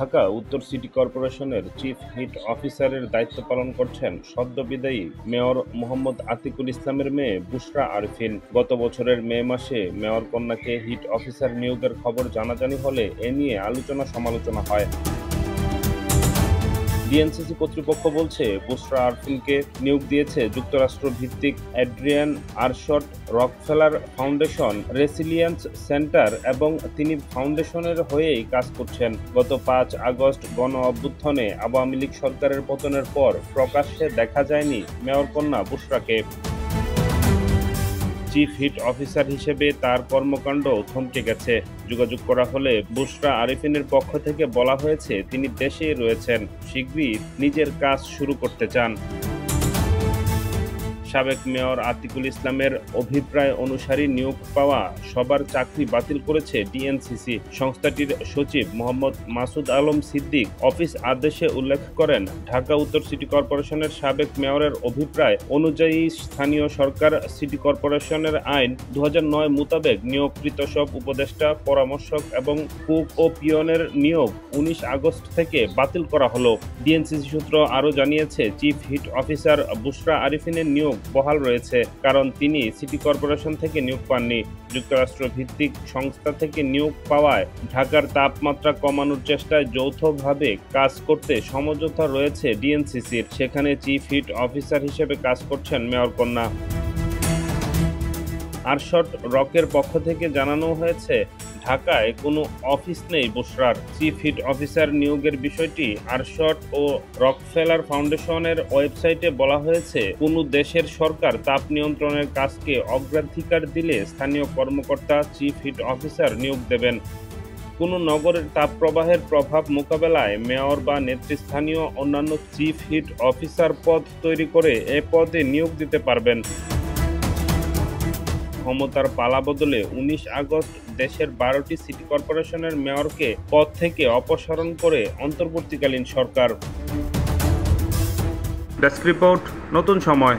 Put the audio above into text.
ঢাকা উত্তর সিটি কর্পোরেশনের chief heat অফিসারের দায়িত্ব পালন করছেন সদ্য বিদায়ী মেয়র মোহাম্মদ আতিকুল ইসলামের মেয়ে বুশরা আরফিন। গত বছরের মে মাসে মেয়র কন্যাকে হিট অফিসার নিয়োগের খবর জানাজানি হলে এ নিয়ে আলোচনা সমালোচনা হয়। ডিএনসিসি কর্তৃপক্ষ বলছে, বুশরা আরফিনকে নিয়োগ দিয়েছে যুক্তরাষ্ট্র ভিত্তিক Adrian আরশট Rockefeller foundation resilience centre এবং তিনি ফাউন্ডেশনের হয়েই কাজ করছেন। গত ৫ আগস্ট গণ অভ্যুত্থানে আওয়ামী লীগ সরকারের পতনের পর প্রকাশ্যে দেখা যায়নি মেয়র কন্যা বুশরাকে। চিফ হিট অফিসার হিসেবে তার কর্মকাণ্ড থমকে গেছে। যোগাযোগ করা হলে বুশরা আরফিনের পক্ষ থেকে বলা হয়েছে তিনি দেশেই রয়েছেন, শিগগিরই নিজের কাজ শুরু করতে চান। সাবেক মেয়র আতিকুল ইসলামের অভিপ্রায় অনুসারী নিয়োগ পাওয়া সবার চাকরি বাতিল করেছে ডিএনসিসি। সংস্থাটির সচিব মোহাম্মদ মাসুদ আলম সিদ্দিক অফিস আদেশে উল্লেখ করেন, ঢাকা উত্তর সিটি কর্পোরেশনের সাবেক মেয়রের অভিপ্রায় অনুযায়ী স্থানীয় সরকার সিটি কর্পোরেশনের আইন ২০০৯ মোতাবেক নিয়োগকৃত সব উপদেষ্টা, পরামর্শক এবং কুক ও পিয়নের নিয়োগ ১৯ আগস্ট থেকে বাতিল করা হলো। ডিএনসিসি সূত্র আরও জানিয়েছে, চিফ হিট অফিসার বুশরা আরফিনের নিয়োগ বহাল রয়েছে, কারণ তিনি সিটি কর্পোরেশন থেকে নিয়োগ পাননি। যুক্তরাষ্ট্র ভিত্তিক সংস্থা থেকে নিয়োগ পাওয়ায় ঢাকার তাপমাত্রা কমানোর চেষ্টায় যৌথভাবে কাজ করতে সমঝোতা রয়েছে ডিএনসিসির। সেখানে চিফ হিট অফিসার হিসেবে কাজ করছেন মেয়র কন্যা। আরশট রকের পক্ষ থেকে জানানো হয়েছে, ঢাকায় কোনো অফিস নেই বুশরার। চিফ হিট অফিসার নিয়োগের বিষয়টি আরশট ও রকফেলার ফাউন্ডেশনের ওয়েবসাইটে বলা হয়েছে, কোনো দেশের সরকার তাপ নিয়ন্ত্রণের কাজকে অগ্রাধিকার দিলে স্থানীয় কর্মকর্তা চিফ হিট অফিসার নিয়োগ দেবেন। কোনো নগরের তাপপ্রবাহের প্রভাব মোকাবেলায় মেয়র বা নেতৃস্থানীয় অন্যান্য চিফ হিট অফিসার পদ তৈরি করে এ পদে নিয়োগ দিতে পারবেন। ক্ষমতার পালাবদলে ১৯ আগস্ট দেশের ১২টি সিটি কর্পোরেশনের মেয়রকে পদ থেকে অপসারণ করে অন্তর্বর্তীকালীন সরকার। ডেস্ক রিপোর্ট, নতুন সময়।